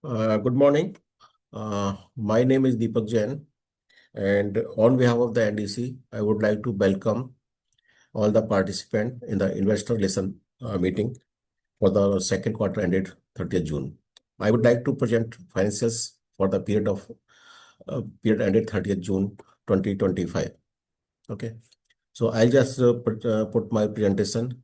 Good morning. My name is Deepak Jain, and on behalf of the NDC, I would like to welcome all the participants in the investor relation meeting for the second quarter ended 30th June. I would like to present financials for the period ended 30th June 2025. Okay, so I'll just put my presentation.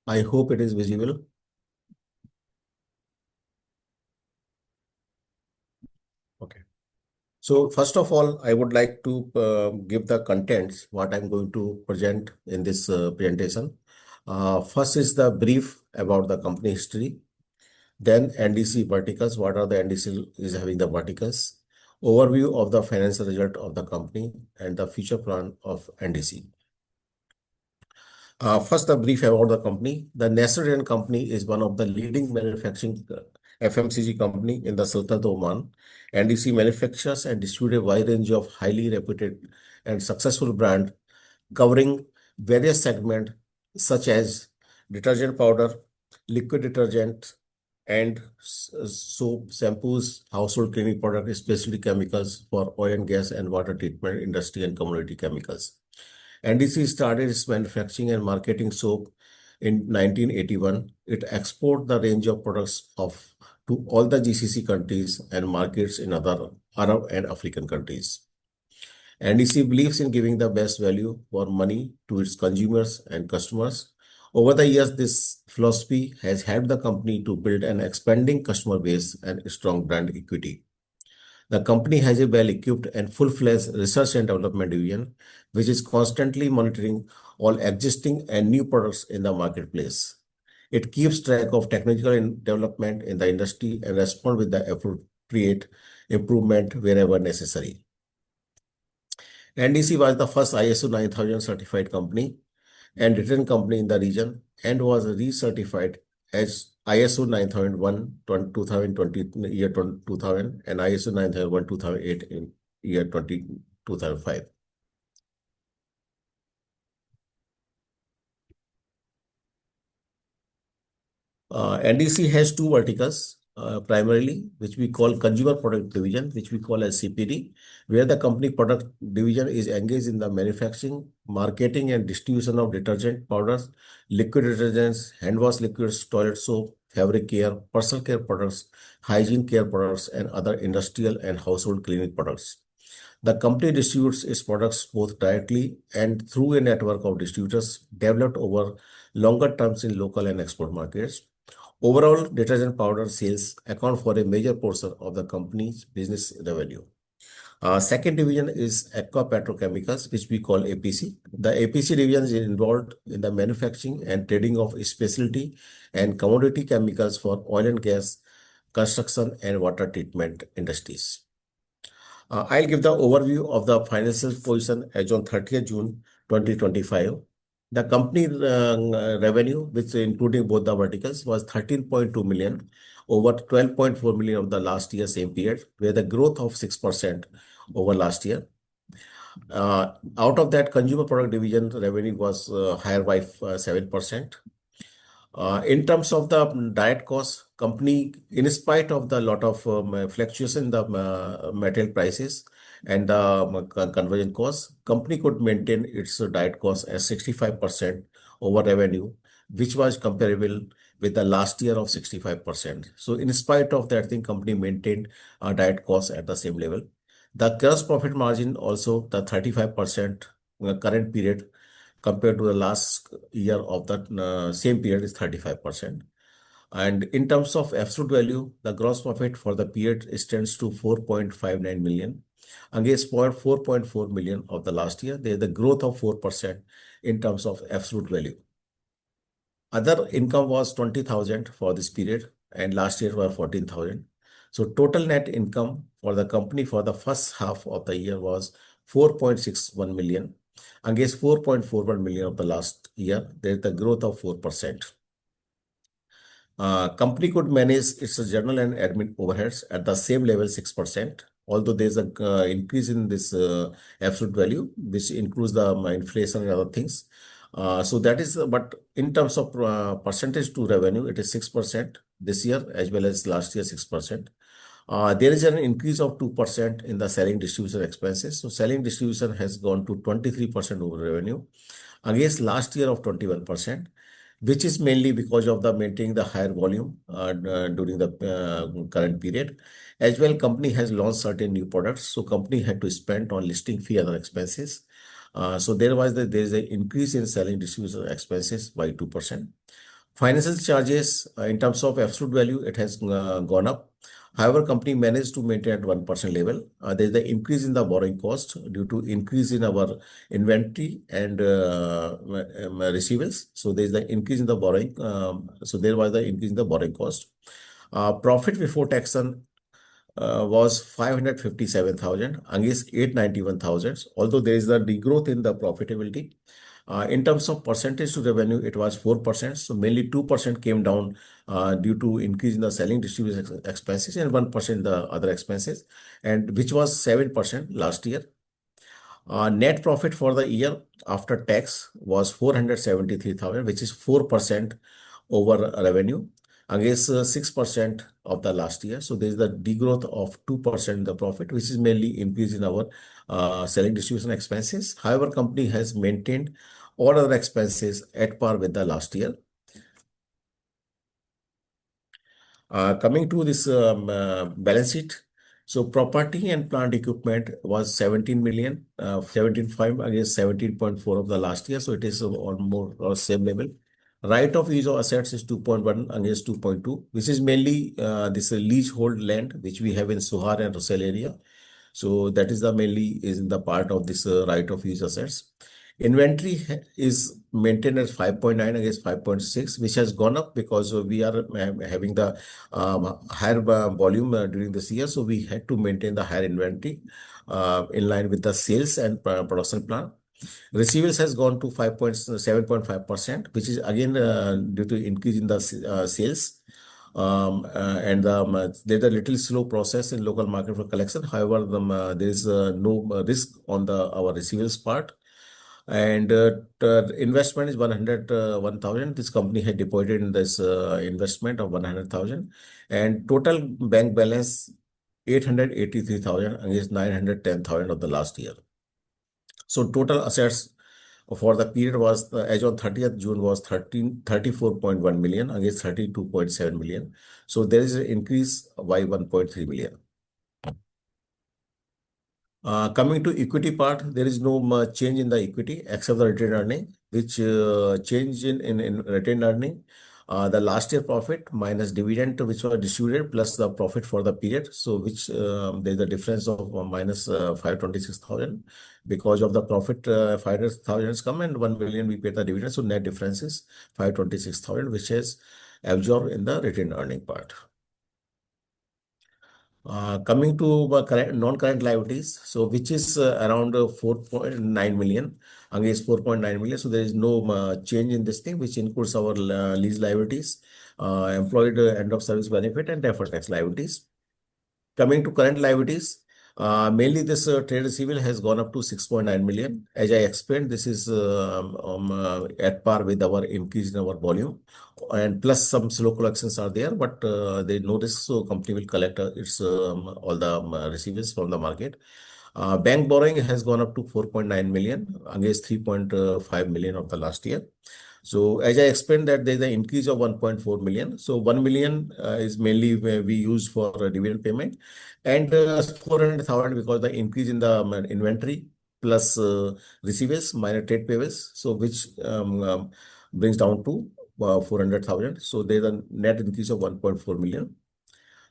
I hope it is visible. Okay. So first of all, I would like to give the contents, what I'm going to present in this presentation. First is the brief about the company history, then NDC verticals, what are the NDC is having the verticals, overview of the financial result of the company and the future plan of NDC. First, a brief about the company. The Nasser company is one of the leading manufacturing FMCG company in the Sultanate of Oman. NDC manufactures and distributes a wide range of highly reputed and successful brand covering various segments such as detergent powder, liquid detergent, and soap, shampoos, household cleaning products, specialty chemicals for oil and gas and water treatment industry and commodity chemicals. NDC started its manufacturing and marketing soap in 1981. It exported the range of products to all the GCC countries and markets in other Arab and African countries. NDC believes in giving the best value for money to its consumers and customers. Over the years, this philosophy has helped the company to build an expanding customer base and strong brand equity. The company has a well-equipped and full-fledged research and development division, which is constantly monitoring all existing and new products in the marketplace. It keeps track of technical development in the industry and responds with the appropriate improvement wherever necessary. NDC was the first ISO 9000 certified company and written company in the region and was recertified as ISO 9001 2020 year 2000 and ISO 9001 2008 in year 2005. NDC has two verticals, primarily, which we call Consumer Product Division, which we call as CPD, where the company product division is engaged in the manufacturing, marketing, and distribution of detergent powders, liquid detergents, hand wash liquids, toilet soap, fabric care, personal care products, hygiene care products, and other industrial and household cleaning products. The company distributes its products both directly and through a network of distributors developed over longer terms in local and export markets. Overall, detergent powder sales account for a major portion of the company's business revenue. Second division is Aqua Petrochemicals, which we call APC. The APC division is involved in the manufacturing and trading of specialty and commodity chemicals for oil and gas, construction, and water treatment industries. I'll give the overview of the financial position as on 30th June 2025. The company revenue, which including both the verticals, was 13.2 million over 12.4 million of the last year same period, where the growth of 6% over last year. Out of that, consumer product division revenue was higher by 7%. In terms of the direct cost, company, in spite of the lot of fluctuation in the material prices and the conversion costs, company could maintain its direct cost as 65% over revenue, which was comparable with the last year of 65%. So in spite of that thing, company maintained direct costs at the same level. The gross profit margin also the 35% current period compared to the last year of that same period is 35%. And in terms of absolute value, the gross profit for the period stands to 4.59 million against 4.4 million of the last year. There is a growth of 4% in terms of absolute value. Other income was 20,000 for this period and last year was 14,000. So total net income for the company for the first half of the year was 4.61 million against 4.41 million of the last year. There is a growth of 4%. Company could manage its general and admin overheads at the same level 6%, although there's a increase in this absolute value, which includes the inflation and other things. So that is, but in terms of percentage to revenue, it is 6% this year as well as last year 6%. There is an increase of 2% in the selling distribution expenses. So selling distribution has gone to 23% over revenue against last year of 21%, which is mainly because of the maintaining the higher volume during the current period. As well, company has launched certain new products, so company had to spend on listing fee other expenses. So there is an increase in selling distribution expenses by 2%. Financial charges, in terms of absolute value, it has gone up. However, company managed to maintain at 1% level. There is the increase in the borrowing cost due to increase in our inventory and receivables. So there is the increase in the borrowing. So there was the increase in the borrowing cost. Profit before tax was 557,000 against 891,000. Although there is the degrowth in the profitability, in terms of percentage to revenue, it was 4%. So mainly 2% came down due to increase in the selling distribution expenses and 1% the other expenses, and which was 7% last year. Net profit for the year after tax was 473,000, which is 4% over revenue against 6% of the last year. So there is the degrowth of 2% in the profit, which is mainly increase in our selling distribution expenses. However, company has maintained all other expenses at par with the last year. Coming to this balance sheet, so property and plant equipment was 17 million, 17.5 against 17.4 of the last year. So it is almost same level. Right of use of assets is 2.1 against 2.2, which is mainly this leasehold land which we have in Sohar and Russell area. So that is the mainly is in the part of this right of use assets. Inventory is maintained as 5.9 against 5.6, which has gone up because we are having the higher volume during this year. So we had to maintain the higher inventory in line with the sales and production plan. Receivables has gone to 7.5%, which is again due to increase in the sales. There's a little slow process in local market for collection. However, there is no risk on the our receivables part. And investment is 101,000. This company had deposited in this investment of 100,000. And total bank balance 883,000 against 910,000 of the last year. So total assets for the period was as on 30th June was 34.1 million against 32.7 million. So there is an increase by 1.3 million. Coming to equity part, there is no much change in the equity except the retained earning, which change in retained earning. The last year profit minus dividend which was distributed plus the profit for the period. So which there's a difference of minus 526,000 because of the profit 500,000 has come and 1 million we paid the dividend. So net difference is 526,000, which is absorbed in the retained earning part. Coming to non-current liabilities, so which is around 4.9 million against 4.9 million. So there is no change in this thing, which includes our lease liabilities, employed end of service benefit, and deferred tax liabilities. Coming to current liabilities, mainly this trade receivable has gone up to 6.9 million. As I explained, this is at par with our increase in our volume, and plus some slow collections are there, but they no risk, so company will collect its all the receivables from the market. Bank borrowing has gone up to 4.9 million against 3.5 million of the last year. So as I explained that there is an increase of 1.4 million. So 1 million is mainly where we use for dividend payment, and 400,000 because the increase in the inventory plus receivables minor trade payables. So which brings down to 400,000. So there is a net increase of 1.4 million.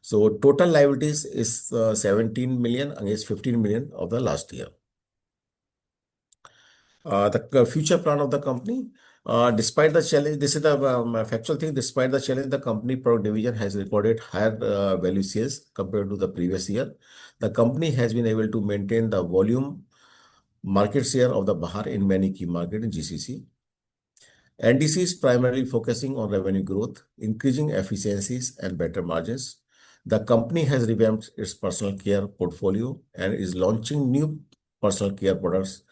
So total liabilities is 17 million against 15 million of the last year. The future plan of the company, despite the challenge, this is the factual thing. Despite the challenge, the company product division has recorded higher value sales compared to the previous year. The company has been able to maintain the volume market share of the Bahar in many key markets in GCC. NDC is primarily focusing on revenue growth, increasing efficiencies, and better margins. The company has revamped its personal care portfolio and is launching new personal care products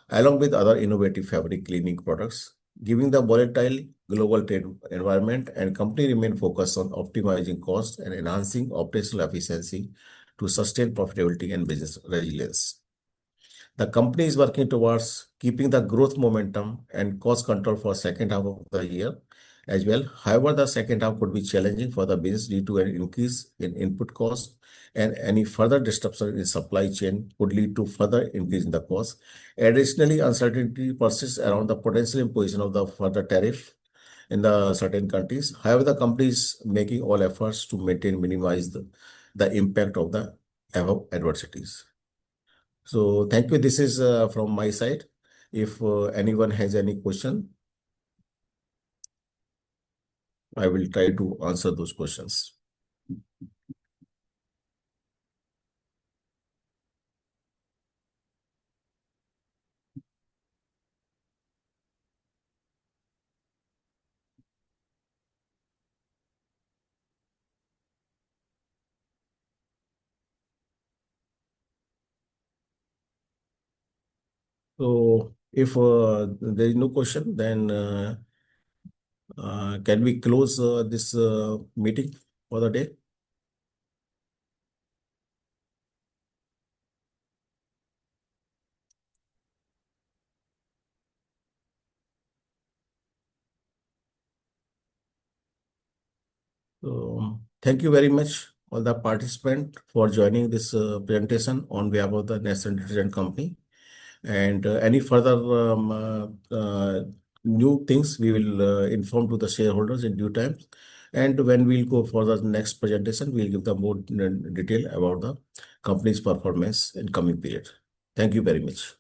along with other innovative fabric cleaning products. Giving the volatile global trade environment, and company remain focused on optimizing costs and enhancing operational efficiency to sustain profitability and business resilience. The company is working towards keeping the growth momentum and cost control for second half of the year as well. However, the second half could be challenging for the business due to an increase in input cost, and any further disruption in supply chain could lead to further increase in the cost. Additionally, uncertainty persists around the potential imposition of the further tariff in the certain countries. However, the company is making all efforts to minimize the impact of the above adversities. So thank you. This is from my side. If anyone has any question, I will try to answer those questions. So if there is no question, then can we close this meeting for the day? So thank you very much all the participants for joining this presentation on behalf of the National Detergent Company. And any further new things we will inform to the shareholders in due time. And when we'll go for the next presentation, we'll give the more detail about the company's performance in coming period. Thank you very much.